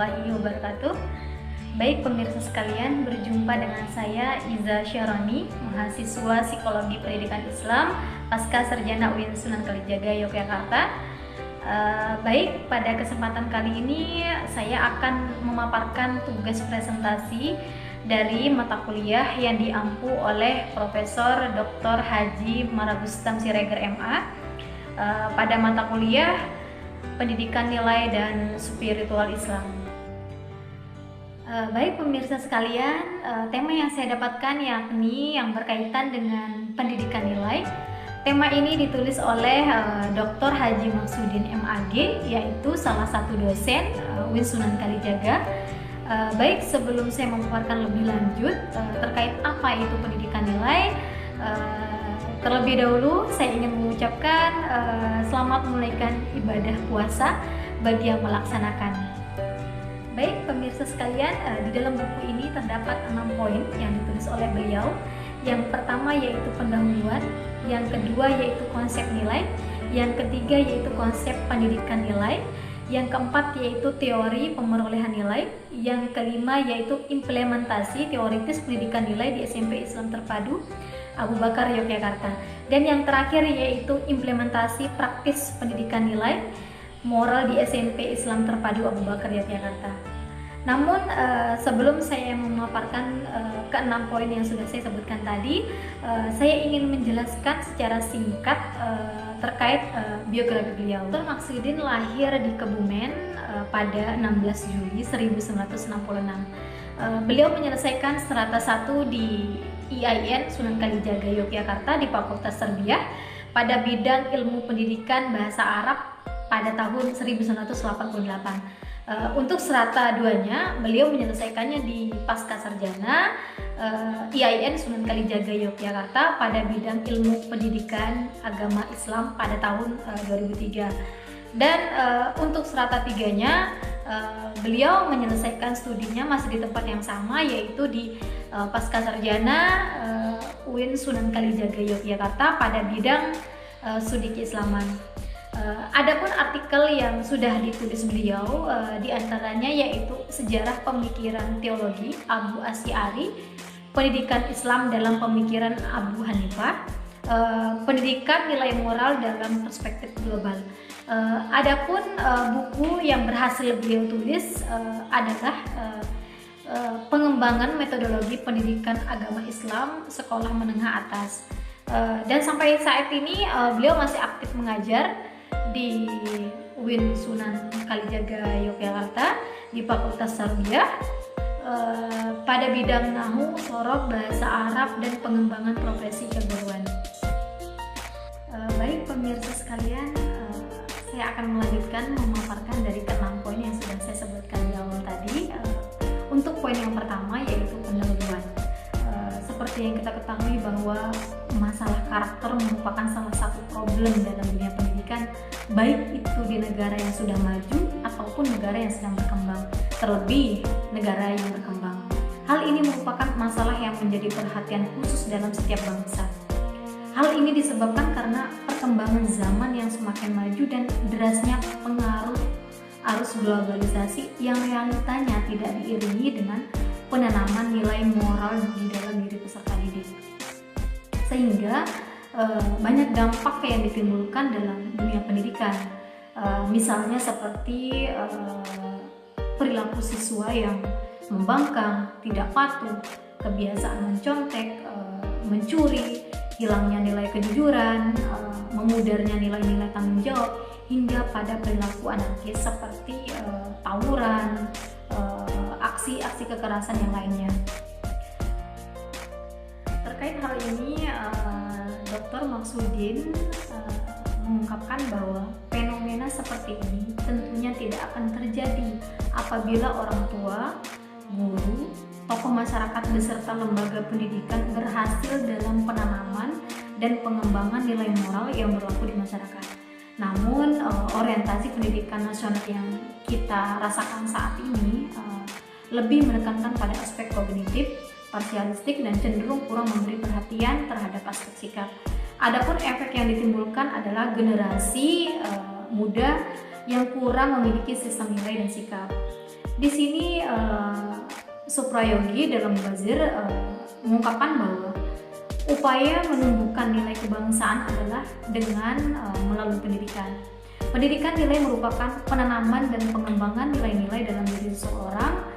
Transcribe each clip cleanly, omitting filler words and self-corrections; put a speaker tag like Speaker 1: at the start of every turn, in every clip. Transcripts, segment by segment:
Speaker 1: warahmatullahi wabarakatuh. Baik pemirsa sekalian, berjumpa dengan saya Iza Syaroni, mahasiswa Psikologi Pendidikan Islam Pasca Sarjana UIN Sunan Kalijaga Yogyakarta. Baik, pada kesempatan kali ini saya akan memaparkan tugas presentasi dari mata kuliah yang diampu oleh Profesor Dr. Haji Marabustam Siregar MA pada mata kuliah Pendidikan Nilai dan Spiritual Islam. Baik pemirsa sekalian, tema yang saya dapatkan yakni yang berkaitan dengan pendidikan nilai. Tema ini ditulis oleh Dr. Haji Maksudin MAG, yaitu salah satu dosen UIN Sunan Kalijaga. Baik, sebelum saya memaparkan lebih lanjut terkait apa itu pendidikan nilai, terlebih dahulu saya ingin mengucapkan selamat menunaikan ibadah puasa bagi yang melaksanakan. Baik pemirsa sekalian, di dalam buku ini terdapat 6 poin yang ditulis oleh beliau. Yang pertama yaitu pendahuluan, yang kedua yaitu konsep nilai, yang ketiga yaitu konsep pendidikan nilai, yang keempat yaitu teori pemerolehan nilai, yang kelima yaitu implementasi teoritis pendidikan nilai di SMP Islam Terpadu Abu Bakar Yogyakarta, dan yang terakhir yaitu implementasi praktis pendidikan nilai moral di SMP Islam Terpadu Abu Bakar Yogyakarta. Namun sebelum saya memaparkan ke-6 poin yang sudah saya sebutkan tadi, saya ingin menjelaskan secara singkat terkait biografi beliau. Dr. Maksudin lahir di Kebumen pada 16 Juli 1966. Beliau menyelesaikan strata 1 di IAIN Sunan Kalijaga Yogyakarta di Fakultas Tarbiyah pada bidang ilmu pendidikan bahasa Arab pada tahun 1988. Untuk strata 2-nya beliau menyelesaikannya di Pasca Sarjana IAIN Sunan Kalijaga Yogyakarta pada bidang ilmu pendidikan agama Islam pada tahun 2003. Dan untuk strata 3-nya beliau menyelesaikan studinya masih di tempat yang sama, yaitu di Pasca Sarjana UIN Sunan Kalijaga Yogyakarta pada bidang studi keislaman. Adapun artikel yang sudah ditulis beliau diantaranya yaitu Sejarah Pemikiran Teologi Abu Asy'ari, Pendidikan Islam dalam Pemikiran Abu Hanifah, Pendidikan Nilai Moral dalam Perspektif Global. Adapun buku yang berhasil beliau tulis adalah Pengembangan Metodologi Pendidikan Agama Islam Sekolah Menengah Atas. Dan sampai saat ini beliau masih aktif mengajar di UIN Sunan Kalijaga Yogyakarta di Fakultas Tarbiyah pada bidang nahwu, sorof, bahasa Arab, dan pengembangan profesi keguruan. Baik pemirsa sekalian, saya akan melanjutkan memaparkan dari ke-6 poin yang sudah saya sebutkan di awal tadi. Untuk poin yang pertama yaitu pendahuluan. Seperti yang kita ketahui bahwa masalah karakter merupakan salah satu problem dalam dunia pendidikan, baik itu di negara yang sudah maju ataupun negara yang sedang berkembang, terlebih negara yang berkembang. Hal ini merupakan masalah yang menjadi perhatian khusus dalam setiap bangsa. Hal ini disebabkan karena perkembangan zaman yang semakin maju dan derasnya pengaruh arus globalisasi yang realitanya tidak diiringi dengan penanaman nilai moral di dalam diri peserta didik, sehingga banyak dampak yang ditimbulkan dalam dunia pendidikan. Misalnya seperti perilaku siswa yang membangkang, tidak patuh, kebiasaan mencontek, mencuri, hilangnya nilai kejujuran, memudarnya nilai-nilai tanggung jawab, hingga pada perilaku anarkis seperti tawuran, aksi-aksi kekerasan yang lainnya. Terkait hal ini, Dr. Maksudin mengungkapkan bahwa fenomena seperti ini tentunya tidak akan terjadi apabila orang tua, guru, tokoh masyarakat beserta lembaga pendidikan berhasil dalam penanaman dan pengembangan nilai moral yang berlaku di masyarakat. Namun orientasi pendidikan nasional yang kita rasakan saat ini lebih menekankan pada aspek kognitif, parsialistik, dan cenderung kurang memberi perhatian terhadap aspek sikap. Adapun efek yang ditimbulkan adalah generasi muda yang kurang memiliki sistem nilai dan sikap. Di sini Suprayogi dalam Mubazir mengungkapkan bahwa upaya menumbuhkan nilai kebangsaan adalah dengan melalui pendidikan. Pendidikan nilai merupakan penanaman dan pengembangan nilai-nilai dalam diri seseorang.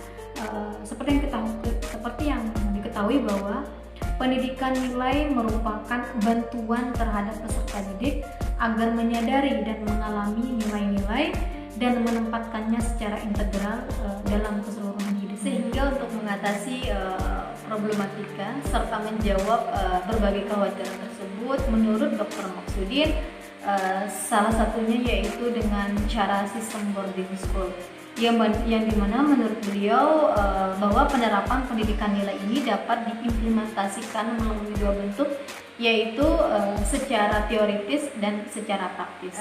Speaker 1: Seperti yang diketahui bahwa pendidikan nilai merupakan bantuan terhadap peserta didik agar menyadari dan mengalami nilai-nilai dan menempatkannya secara integral dalam keseluruhan hidup, sehingga untuk mengatasi problematika serta menjawab berbagai kekhawatiran tersebut, menurut Dr. Maksudin salah satunya yaitu dengan cara sistem boarding school yang dimana menurut beliau bahwa penerapan pendidikan nilai ini dapat diimplementasikan melalui dua bentuk, yaitu secara teoritis dan secara praktis.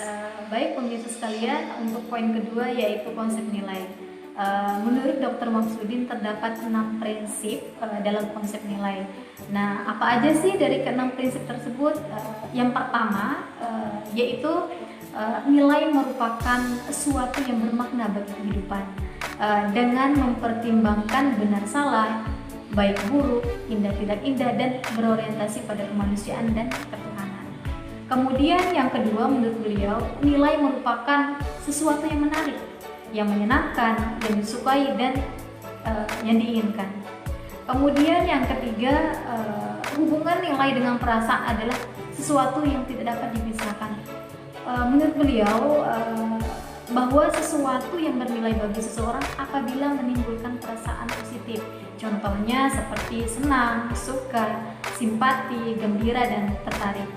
Speaker 1: Baik pemirsa sekalian, untuk poin kedua yaitu konsep nilai. Menurut Dr. Maksudin terdapat 6 prinsip dalam konsep nilai. Nah, apa aja sih dari ke-6 prinsip tersebut? Yang pertama yaitu nilai merupakan suatu yang bermakna bagi kehidupan dengan mempertimbangkan benar salah, baik buruk, indah tidak indah, dan berorientasi pada kemanusiaan dan ketuhanan. Kemudian yang kedua, menurut beliau, nilai merupakan sesuatu yang menarik, yang menyenangkan, yang disukai, dan yang diinginkan. Kemudian yang ketiga, hubungan nilai dengan perasaan adalah sesuatu yang tidak dapat dipisahkan. Menurut beliau bahwa sesuatu yang bernilai bagi seseorang apabila menimbulkan perasaan positif. Contohnya seperti senang, suka, simpati, gembira, dan tertarik.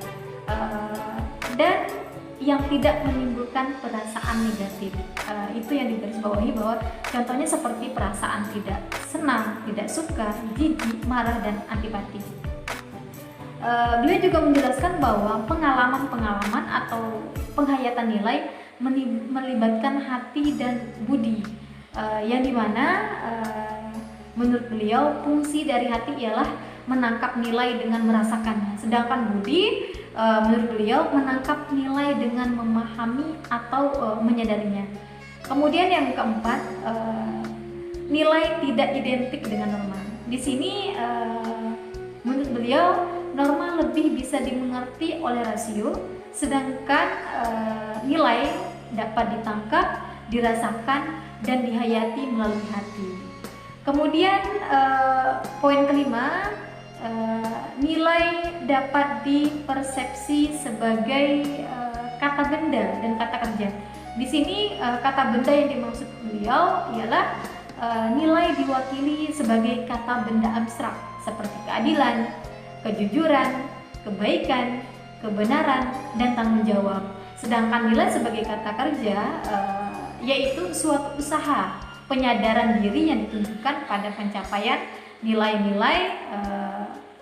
Speaker 1: Dan yang tidak menimbulkan perasaan negatif, itu yang digarisbawahi, bahwa contohnya seperti perasaan tidak senang, tidak suka, jijik, marah, dan antipati. Beliau juga menjelaskan bahwa pengalaman-pengalaman atau penghayatan nilai melibatkan hati dan budi, yang dimana menurut beliau fungsi dari hati ialah menangkap nilai dengan merasakannya, sedangkan budi menurut beliau menangkap nilai dengan memahami atau menyadarinya. Kemudian yang keempat, nilai tidak identik dengan norma. Di sini menurut beliau norma lebih bisa dimengerti oleh rasio, sedangkan nilai dapat ditangkap, dirasakan, dan dihayati melalui hati. Kemudian poin kelima, nilai dapat dipersepsi sebagai kata benda dan kata kerja. Di sini kata benda yang dimaksud beliau ialah nilai diwakili sebagai kata benda abstrak seperti keadilan, kejujuran, kebaikan, kebenaran, dan tanggung jawab. Sedangkan nilai sebagai kata kerja yaitu suatu usaha penyadaran diri yang ditunjukkan pada pencapaian nilai-nilai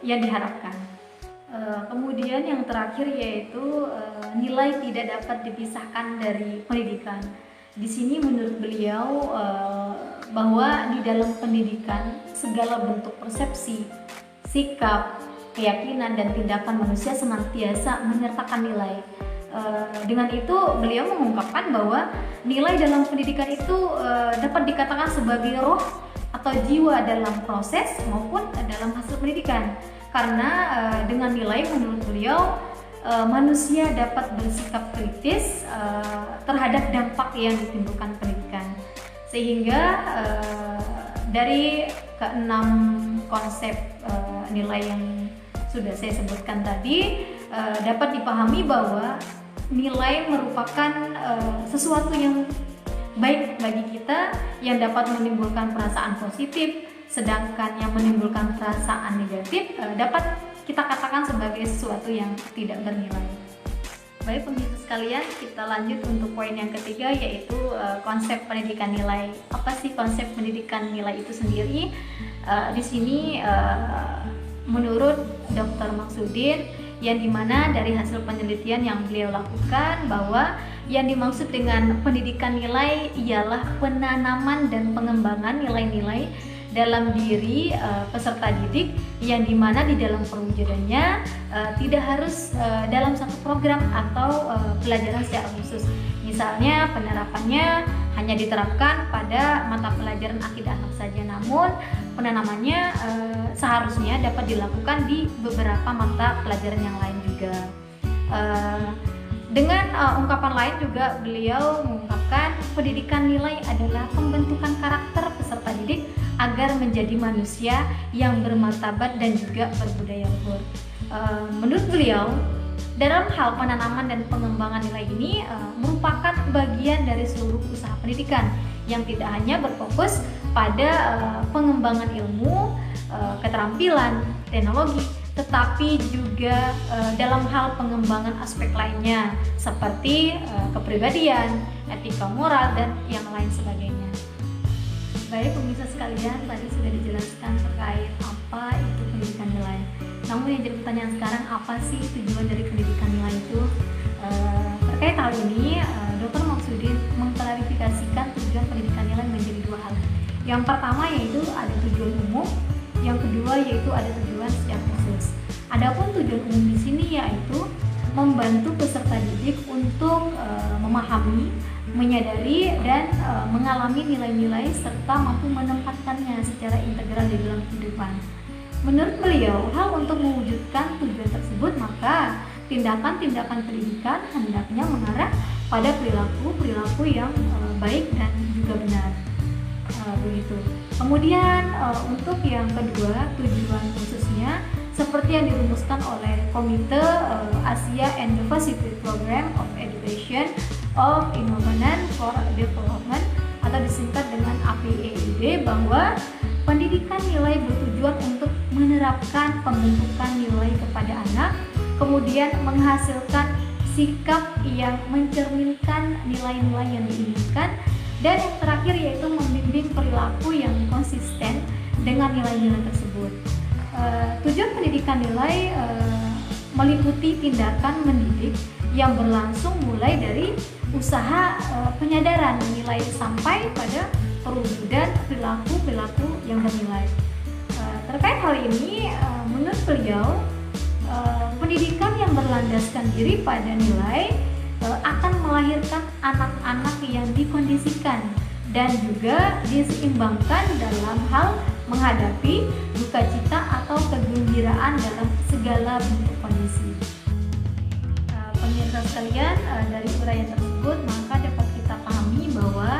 Speaker 1: yang diharapkan. Kemudian yang terakhir yaitu nilai tidak dapat dipisahkan dari pendidikan. Di sini menurut beliau bahwa di dalam pendidikan segala bentuk persepsi, sikap, keyakinan, dan tindakan manusia senantiasa menyertakan nilai. Dengan itu beliau mengungkapkan bahwa nilai dalam pendidikan itu dapat dikatakan sebagai roh atau jiwa dalam proses maupun dalam hasil pendidikan. Karena dengan nilai menurut beliau manusia dapat bersikap kritis terhadap dampak yang ditimbulkan pendidikan. Sehingga dari ke-6 konsep nilai yang sudah saya sebutkan tadi dapat dipahami bahwa nilai merupakan sesuatu yang baik bagi kita yang dapat menimbulkan perasaan positif, sedangkan yang menimbulkan perasaan negatif dapat kita katakan sebagai sesuatu yang tidak bernilai. Baik pemirsa sekalian, kita lanjut untuk poin yang ketiga yaitu konsep pendidikan nilai. Apa sih konsep pendidikan nilai itu sendiri? Di sini menurut Dr. Maksudin, yang dimana dari hasil penelitian yang beliau lakukan bahwa yang dimaksud dengan pendidikan nilai ialah penanaman dan pengembangan nilai-nilai dalam diri peserta didik, yang dimana di dalam perwujudannya tidak harus dalam satu program atau pelajaran secara khusus. Misalnya penerapannya hanya diterapkan pada mata pelajaran akidah akhlak saja, namun penanamannya seharusnya dapat dilakukan di beberapa mata pelajaran yang lain juga. Dengan ungkapan lain juga beliau mengungkapkan pendidikan nilai adalah pembentukan karakter peserta didik agar menjadi manusia yang bermartabat dan juga berbudaya luhur. Menurut beliau, dalam hal penanaman dan pengembangan nilai ini merupakan bagian dari seluruh usaha pendidikan yang tidak hanya berfokus pada pengembangan ilmu, keterampilan, teknologi, tetapi juga dalam hal pengembangan aspek lainnya seperti kepribadian, etika moral, dan yang lain sebagainya. Baik pemirsa sekalian, tadi sudah dijelaskan terkait apa itu pendidikan nilai. Namun yang jadi pertanyaan sekarang, apa sih tujuan dari pendidikan nilai itu? Terkait hal ini, Dr. Maksudin mengklarifikasikan tujuan pendidikan nilai menjadi dua hal. Yang pertama yaitu ada tujuan umum, yang kedua yaitu ada tujuan secara khusus. Adapun tujuan umum di sini yaitu membantu peserta didik untuk memahami, menyadari, dan mengalami nilai-nilai serta mampu menempatkannya secara integral di dalam kehidupan. Menurut beliau, hal untuk mewujudkan tujuan tersebut, maka tindakan-tindakan pendidikan hendaknya mengarah pada perilaku yang baik dan juga benar. Begitu. Kemudian untuk yang kedua, tujuan khususnya seperti yang dirumuskan oleh Komite Asia and the Pacific Program of Education of Innovation for Development atau disingkat dengan APEID, bahwa pendidikan nilai bertujuan untuk menerapkan pembentukan nilai kepada anak, kemudian menghasilkan sikap yang mencerminkan nilai-nilai yang diinginkan, dan yang terakhir yaitu membimbing perilaku yang konsisten dengan nilai-nilai tersebut. Tujuan pendidikan nilai meliputi tindakan mendidik yang berlangsung mulai dari usaha penyadaran nilai sampai pada perwujudan perilaku yang bernilai. Terkait hal ini, menurut beliau, pendidikan yang berlandaskan diri pada nilai akan melahirkan anak-anak yang dikondisikan dan juga diseimbangkan dalam hal menghadapi duka cita atau kegembiraan dalam segala bentuk kondisi. Pemirsa sekalian, dari uraian tersebut maka dapat kita pahami bahwa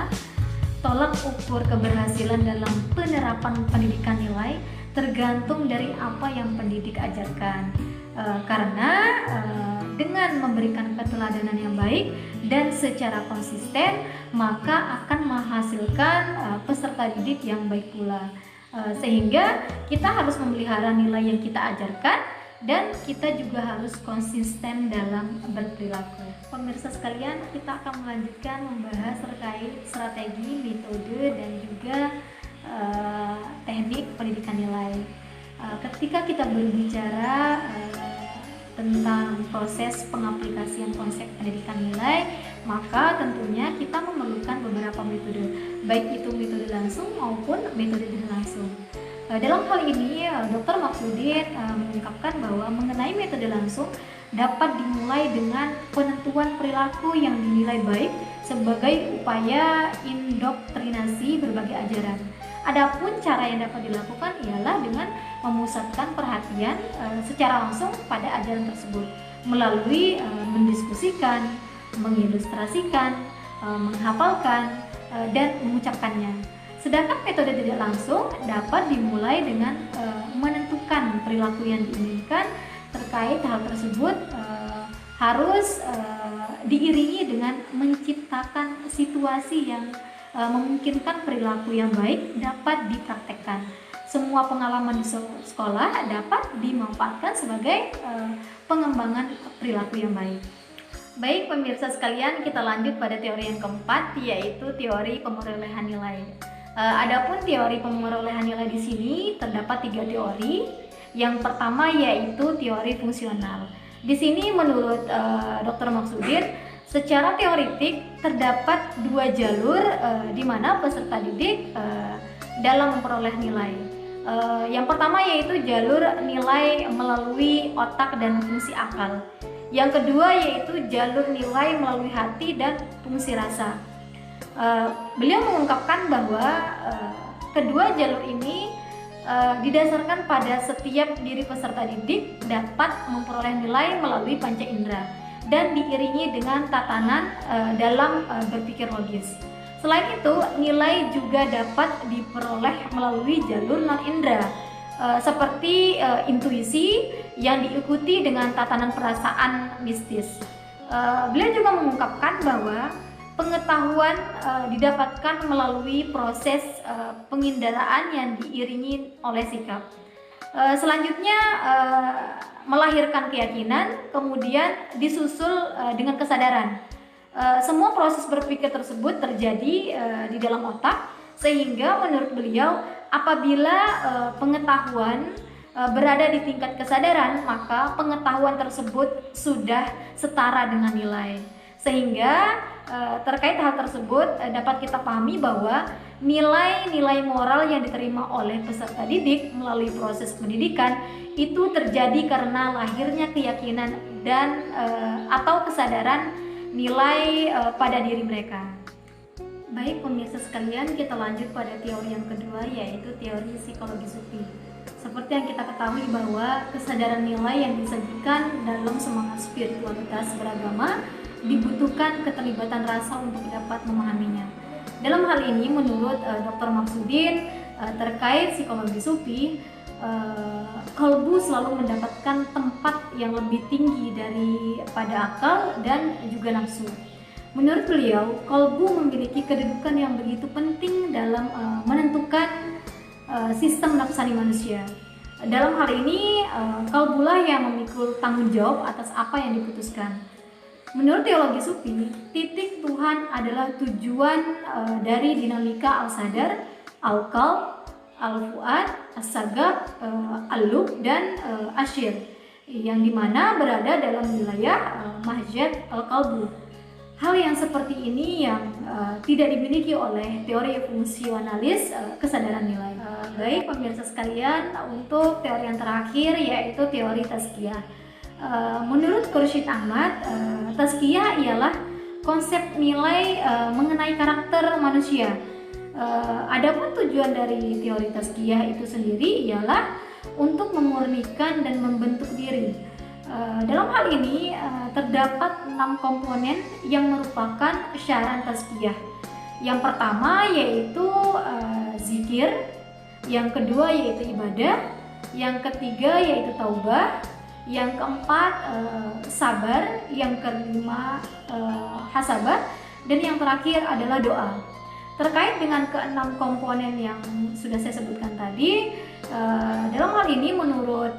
Speaker 1: tolak ukur keberhasilan dalam penerapan pendidikan nilai tergantung dari apa yang pendidik ajarkan. Karena dengan memberikan keteladanan yang baik dan secara konsisten, maka akan menghasilkan peserta didik yang baik pula. Sehingga kita harus memelihara nilai yang kita ajarkan dan kita juga harus konsisten dalam berperilaku. Pemirsa sekalian, kita akan melanjutkan membahas terkait strategi, metode, dan juga teknik pendidikan nilai. Ketika kita berbicara tentang proses pengaplikasian konsep pendidikan nilai, maka tentunya kita memerlukan beberapa metode, baik itu metode langsung maupun metode tidak langsung. Dalam hal ini, Dr. Maksudin mengungkapkan bahwa mengenai metode langsung dapat dimulai dengan penentuan perilaku yang dinilai baik sebagai upaya indoktrinasi berbagai ajaran. Adapun cara yang dapat dilakukan ialah dengan memusatkan perhatian secara langsung pada ajaran tersebut melalui mendiskusikan, mengilustrasikan, menghafalkan, dan mengucapkannya. Sedangkan metode tidak langsung dapat dimulai dengan menentukan perilaku yang diinginkan. Terkait hal tersebut harus diiringi dengan menciptakan situasi yang memungkinkan perilaku yang baik dapat dipraktekkan. Semua pengalaman di sekolah dapat dimanfaatkan sebagai pengembangan perilaku yang baik. Baik pemirsa sekalian, kita lanjut pada teori yang keempat, yaitu teori pemerolehan nilai. Adapun teori pemerolehan nilai di sini terdapat 3 teori. Yang pertama yaitu teori fungsional. Di sini menurut Dr. Maksudin, secara teoritik terdapat 2 jalur di mana peserta didik dalam memperoleh nilai. Yang pertama yaitu jalur nilai melalui otak dan fungsi akal. Yang kedua yaitu jalur nilai melalui hati dan fungsi rasa. Beliau mengungkapkan bahwa kedua jalur ini didasarkan pada setiap diri peserta didik dapat memperoleh nilai melalui panca indera dan diiringi dengan tatanan dalam berpikir logis. Selain itu, nilai juga dapat diperoleh melalui jalur non-indera seperti intuisi yang diikuti dengan tatanan perasaan mistis. Beliau juga mengungkapkan bahwa pengetahuan didapatkan melalui proses penginderaan yang diiringi oleh sikap. Selanjutnya melahirkan keyakinan, kemudian disusul dengan kesadaran. Semua proses berpikir tersebut terjadi di dalam otak, sehingga menurut beliau apabila pengetahuan berada di tingkat kesadaran, maka pengetahuan tersebut sudah setara dengan nilai. Sehingga terkait hal tersebut dapat kita pahami bahwa nilai-nilai moral yang diterima oleh peserta didik melalui proses pendidikan itu terjadi karena lahirnya keyakinan dan atau kesadaran nilai pada diri mereka. Baik pemirsa sekalian, kita lanjut pada teori yang kedua, yaitu teori psikologi sufi. Seperti yang kita ketahui bahwa kesadaran nilai yang disajikan dalam semangat spiritualitas beragama dibutuhkan keterlibatan rasa untuk dapat memahaminya. Dalam hal ini menurut Dr. Maksudin terkait psikologi sufi, kalbu selalu mendapatkan tempat yang lebih tinggi daripada akal dan juga nafsu. Menurut beliau, kalbu memiliki kedudukan yang begitu penting dalam menentukan sistem nafsani manusia. Dalam hal ini, kalbulah yang memikul tanggung jawab atas apa yang diputuskan. Menurut teologi sufi, titik Tuhan adalah tujuan dari dinamika al-sadar, al-qalb, al-fuad, as-sagab, al-lub, dan asyir, yang dimana berada dalam wilayah mahjad al-qalbu. Hal yang seperti ini yang tidak dimiliki oleh teori fungsionalis kesadaran nilai. Baik pemirsa sekalian, untuk teori yang terakhir yaitu teori tazkiyah. Menurut Khursyid Ahmad, tazkiyah ialah konsep nilai mengenai karakter manusia. Adapun tujuan dari teori tazkiyah itu sendiri ialah untuk memurnikan dan membentuk diri. Dalam hal ini terdapat 6 komponen yang merupakan syarat tazkiyah. Yang pertama yaitu zikir, yang kedua yaitu ibadah, yang ketiga yaitu taubah, yang keempat sabar, yang kelima hasabah, dan yang terakhir adalah doa. Terkait dengan ke-6 komponen yang sudah saya sebutkan tadi, dalam hal ini menurut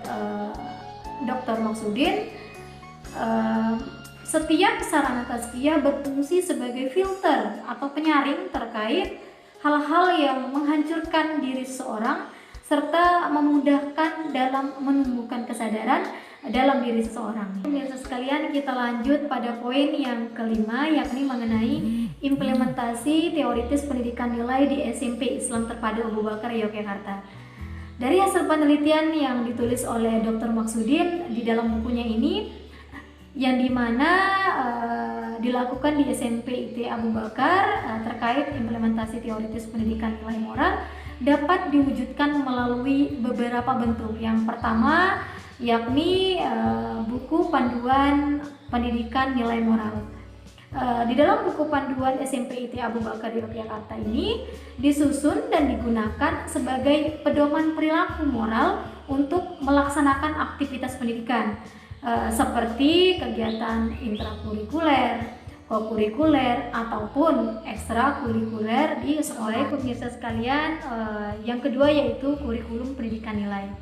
Speaker 1: Dr. Maksudin, setiap sarana tazkiyah berfungsi sebagai filter atau penyaring terkait hal-hal yang menghancurkan diri seseorang serta memudahkan dalam menumbuhkan kesadaran dalam diri seseorang. Pemirsa sekalian, kita lanjut pada poin yang kelima, yakni mengenai implementasi teoritis pendidikan nilai di SMP Islam Terpadu Abu Bakar Yogyakarta. Dari hasil penelitian yang ditulis oleh Dr. Maksudin di dalam bukunya ini, yang dimana dilakukan di SMP IT Abu Bakar terkait implementasi teoritis pendidikan nilai moral dapat diwujudkan melalui beberapa bentuk. Yang pertama yakni buku panduan pendidikan nilai moral. Di dalam buku panduan SMP IT Abu Bakar Yogyakarta ini disusun dan digunakan sebagai pedoman perilaku moral untuk melaksanakan aktivitas pendidikan seperti kegiatan intrakurikuler, kokurikuler, ataupun ekstrakurikuler di sekolah. Pemirsa sekalian, yang kedua yaitu kurikulum pendidikan nilai.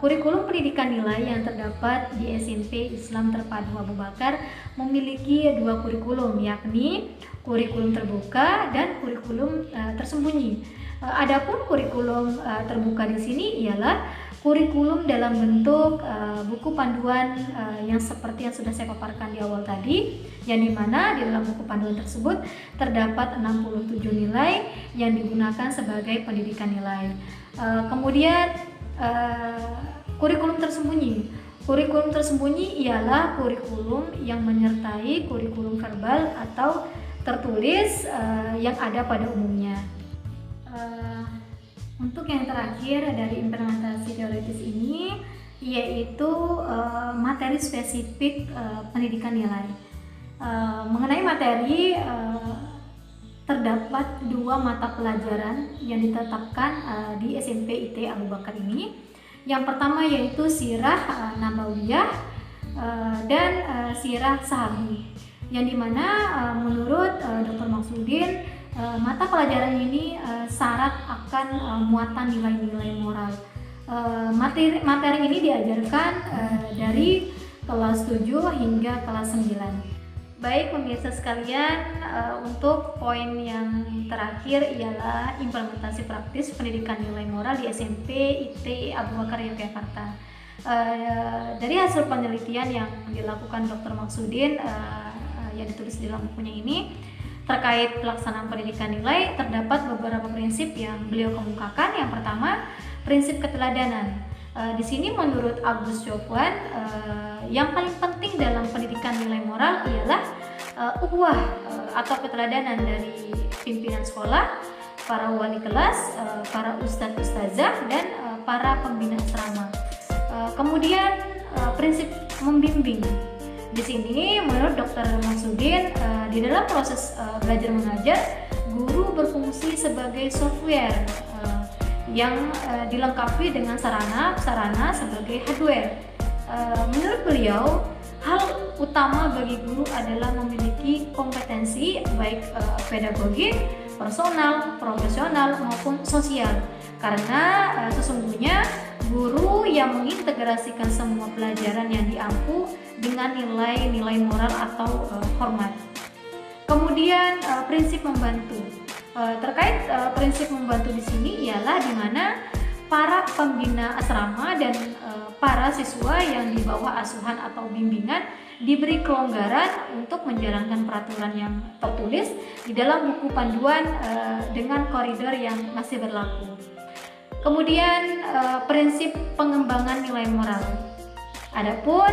Speaker 1: Kurikulum pendidikan nilai yang terdapat di SMP Islam Terpadu Abu Bakar memiliki 2 kurikulum, yakni kurikulum terbuka dan kurikulum tersembunyi. Adapun kurikulum terbuka di sini ialah kurikulum dalam bentuk buku panduan yang seperti yang sudah saya paparkan di awal tadi, yang dimana di dalam buku panduan tersebut terdapat 67 nilai yang digunakan sebagai pendidikan nilai. Kemudian kurikulum tersembunyi. Kurikulum tersembunyi ialah kurikulum yang menyertai kurikulum verbal atau tertulis yang ada pada umumnya. Untuk yang terakhir dari implementasi teoritis ini yaitu materi spesifik pendidikan nilai. Mengenai materi, terdapat 2 mata pelajaran yang ditetapkan di SMP IT Abu Bakar ini. Yang pertama yaitu Sirah Nabawiyah dan Sirah Sahabi, yang dimana menurut Dr. Maksudin mata pelajaran ini syarat akan muatan nilai-nilai moral. Materi ini diajarkan dari kelas 7 hingga kelas 9. Baik pemirsa sekalian, untuk poin yang terakhir ialah implementasi praktis pendidikan nilai moral di SMP IT Abu Bakar Yogyakarta. Dari hasil penelitian yang dilakukan Dr. Maksudin yang ditulis di dalam bukunya ini, terkait pelaksanaan pendidikan nilai terdapat beberapa prinsip yang beliau kemukakan. Yang pertama, prinsip keteladanan. Di sini menurut Agus Jofwan, yang paling penting dalam pendidikan nilai moral ialah ukhuwah atau keteladanan dari pimpinan sekolah, para wali kelas, para ustadz ustazah, dan para pembina asrama. Kemudian prinsip membimbing. Di sini menurut Dr. Maksudin, di dalam proses belajar mengajar, guru berfungsi sebagai software yang dilengkapi dengan sarana sebagai hardware. Menurut beliau, hal utama bagi guru adalah memiliki kompetensi baik pedagogik, personal, profesional maupun sosial. Karena sesungguhnya guru yang mengintegrasikan semua pelajaran yang diampu dengan nilai-nilai moral atau hormat. Kemudian prinsip membantu. Terkait prinsip membantu di sini ialah di mana para pembina asrama dan para siswa yang di bawah asuhan atau bimbingan diberi kelonggaran untuk menjalankan peraturan yang tertulis di dalam buku panduan dengan koridor yang masih berlaku. Kemudian prinsip pengembangan nilai moral. Adapun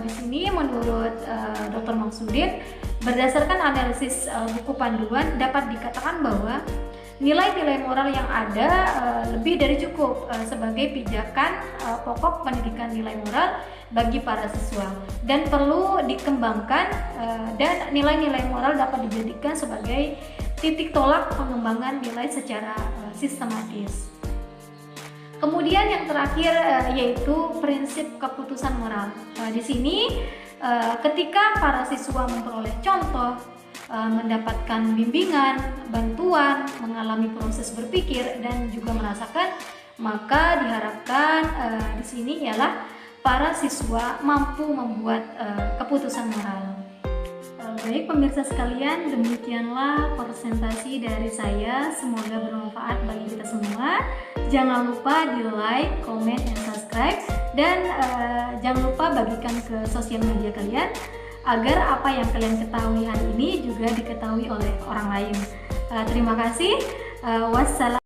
Speaker 1: di sini menurut Dr. Maksudin, berdasarkan analisis buku panduan dapat dikatakan bahwa nilai-nilai moral yang ada lebih dari cukup sebagai pijakan pokok pendidikan nilai moral bagi para siswa, dan perlu dikembangkan, dan nilai-nilai moral dapat dijadikan sebagai titik tolak pengembangan nilai secara sistematis. Kemudian yang terakhir yaitu prinsip keputusan moral. Di sini ketika para siswa memperoleh contoh, mendapatkan bimbingan, bantuan, mengalami proses berpikir dan juga merasakan, maka diharapkan di sini ialah para siswa mampu membuat keputusan moral. Baik pemirsa sekalian, demikianlah presentasi dari saya. Semoga bermanfaat bagi kita semua. Jangan lupa di like, comment, dan subscribe, dan jangan lupa bagikan ke sosial media kalian agar apa yang kalian ketahui hari ini juga diketahui oleh orang lain. Terima kasih. Wassalam.